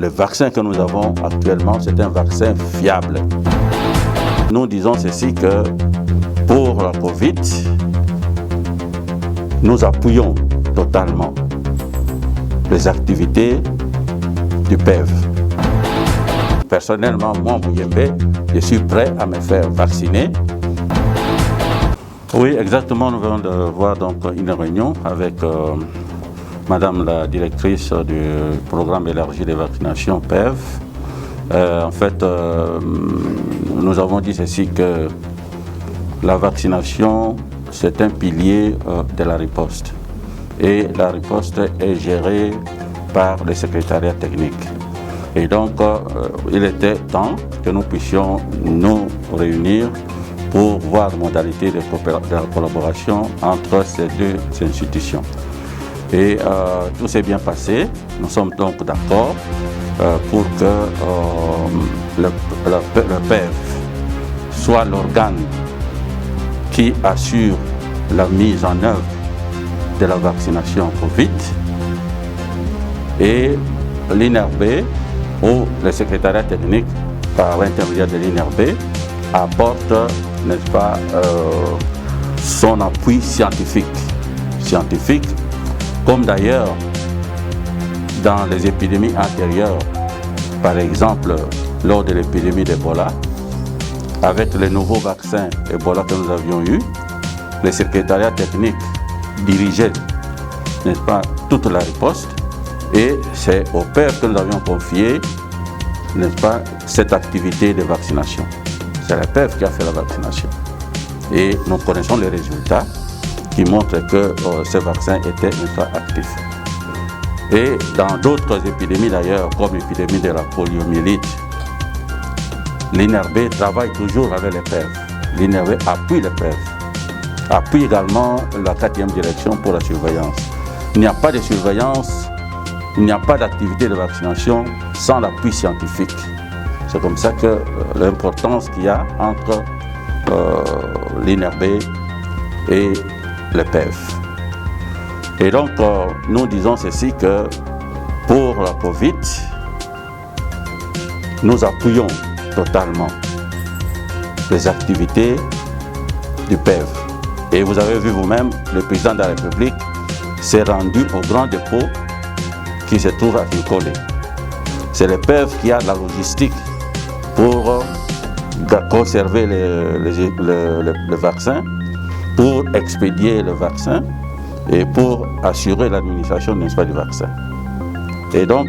le vaccin que nous avons actuellement, c'est un vaccin fiable. Nous disons ceci que pour la Covid, nous appuyons totalement les activités du PEV. Personnellement, moi, Mouyembe, je suis prêt à me faire vacciner. Oui, exactement, nous venons de voir donc une réunion avec Madame la directrice du programme élargi de vaccination PEV. En fait, nous avons dit ceci que la vaccination, c'est un pilier de la riposte. Et la riposte est gérée par le secrétariat technique. Et donc, il était temps que nous puissions nous réunir pour voir les modalités de la collaboration entre ces deux institutions. Et tout s'est bien passé. Nous sommes donc d'accord pour que le PEV soit l'organe qui assure la mise en œuvre de la vaccination Covid et l'INRB ou le secrétariat technique par l'intermédiaire de l'INRB apporte, n'est-ce pas, son appui scientifique, comme d'ailleurs dans les épidémies antérieures, par exemple lors de l'épidémie d'Ebola, avec les nouveaux vaccins Ebola que nous avions eus, le secrétariat technique dirigeait, n'est-ce pas, toute la riposte, et c'est au PEV que nous avions confié, n'est-ce pas, cette activité de vaccination. C'est le PEV qui a fait la vaccination. Et nous connaissons les résultats qui montrent que ce vaccin était une fois actif. Et dans d'autres épidémies d'ailleurs, comme l'épidémie de la poliomyélite, l'INRB travaille toujours avec les PEV. L'INRB appuie les PEV, appuie également la 4e direction pour la surveillance. Il n'y a pas de surveillance, il n'y a pas d'activité de vaccination sans l'appui scientifique. C'est comme ça que l'importance qu'il y a entre l'INRB et le PEV. Et donc, nous disons ceci que pour la Covid, nous appuyons totalement les activités du PEV. Et vous avez vu vous-même, le président de la République s'est rendu au grand dépôt qui se trouve à Kinkole. C'est le PEV qui a la logistique pour conserver le vaccin, pour expédier le vaccin et pour assurer l'administration, n'est-ce pas, du vaccin. Et donc,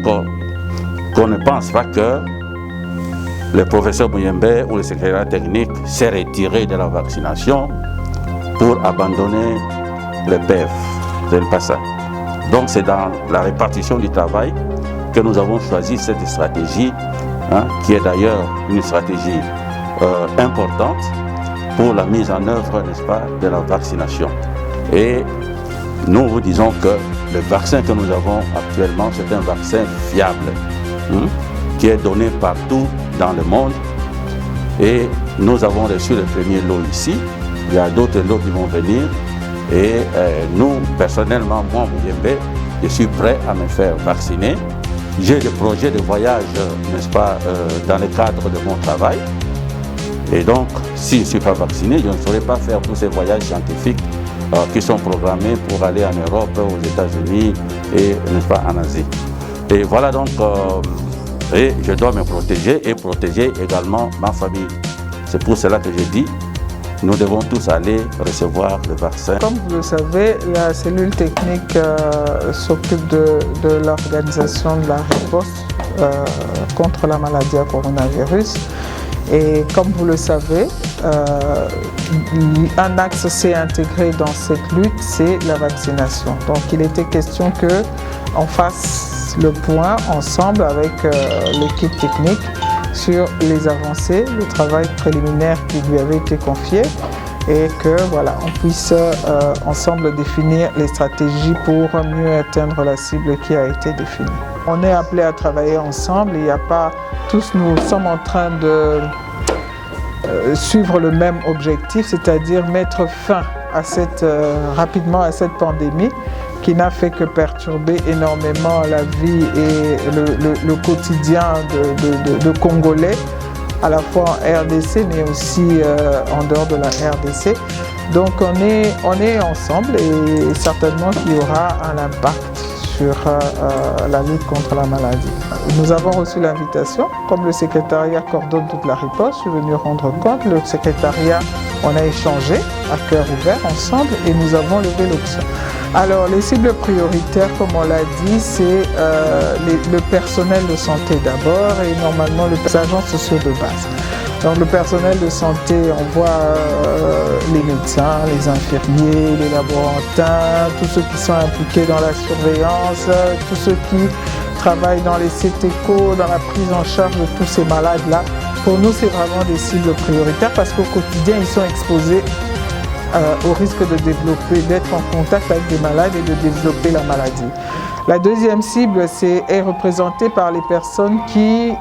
qu'on ne pense pas que le professeur Mouyembe ou le secrétaire technique s'est retiré de la vaccination pour abandonner le PEV. Ce n'est pas ça. Donc c'est dans la répartition du travail que nous avons choisi cette stratégie, qui est d'ailleurs une stratégie importante pour la mise en œuvre, n'est-ce pas, de la vaccination. Et nous vous disons que le vaccin que nous avons actuellement, c'est un vaccin fiable, qui est donné partout dans le monde. Et nous avons reçu le premier lot ici. Il y a d'autres lots qui vont venir. Et nous, personnellement, moi, Mouyembe, je suis prêt à me faire vacciner. J'ai des projets de voyage, n'est-ce pas, dans le cadre de mon travail. Et donc, si je ne suis pas vacciné, je ne saurais pas faire tous ces voyages scientifiques qui sont programmés pour aller en Europe, aux États-Unis et, n'est-ce pas, en Asie. Et voilà donc, et je dois me protéger et protéger également ma famille. C'est pour cela que je dis, nous devons tous aller recevoir le vaccin. Comme vous le savez, la cellule technique s'occupe de l'organisation de la riposte contre la maladie à coronavirus. Et comme vous le savez, un axe s'est intégré dans cette lutte, c'est la vaccination. Donc il était question qu'on fasse le point ensemble avec l'équipe technique sur les avancées, le travail préliminaire qui lui avait été confié et que voilà, on puisse ensemble définir les stratégies pour mieux atteindre la cible qui a été définie. On est appelé à travailler ensemble, il n'y a pas, tous nous sommes en train de suivre le même objectif, c'est-à-dire mettre fin rapidement à cette pandémie qui n'a fait que perturber énormément la vie et le quotidien de Congolais, à la fois en RDC mais aussi en dehors de la RDC. Donc on est ensemble et certainement qu'il y aura un impact sur la lutte contre la maladie. Nous avons reçu l'invitation, comme le secrétariat coordonne toute la riposte, je suis venu rendre compte, le secrétariat, on a échangé à cœur ouvert ensemble et nous avons levé l'option. Alors les cibles prioritaires, comme on l'a dit, c'est le personnel de santé d'abord et normalement les agents sociaux de base. Donc le personnel de santé, on voit les médecins, les infirmiers, les laborantins, tous ceux qui sont impliqués dans la surveillance, tous ceux qui travaillent dans les CTECO, dans la prise en charge de tous ces malades-là. Pour nous, c'est vraiment des cibles prioritaires parce qu'au quotidien, ils sont exposés au risque de développer, d'être en contact avec des malades et de développer la maladie. La deuxième cible est représentée par les personnes qui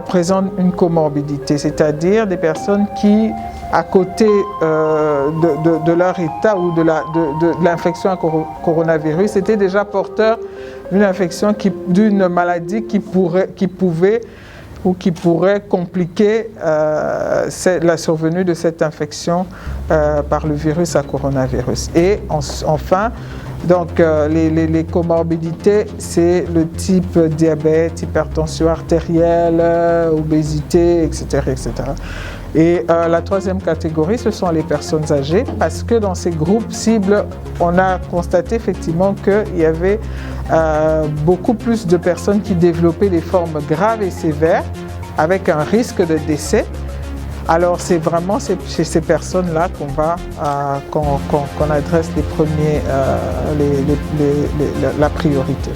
présentent une comorbidité, c'est-à-dire des personnes qui, à côté de leur état ou de l'infection à coronavirus, étaient déjà porteurs d'une infection, d'une maladie qui pouvait ou qui pourrait compliquer la survenue de cette infection par le virus à coronavirus. Et enfin, donc les comorbidités, c'est le type diabète, hypertension artérielle, obésité, etc., etc. Et la troisième catégorie, ce sont les personnes âgées, parce que dans ces groupes cibles, on a constaté effectivement qu'il y avait beaucoup plus de personnes qui développaient des formes graves et sévères, avec un risque de décès. Alors c'est vraiment chez ces personnes-là qu'on adresse la priorité.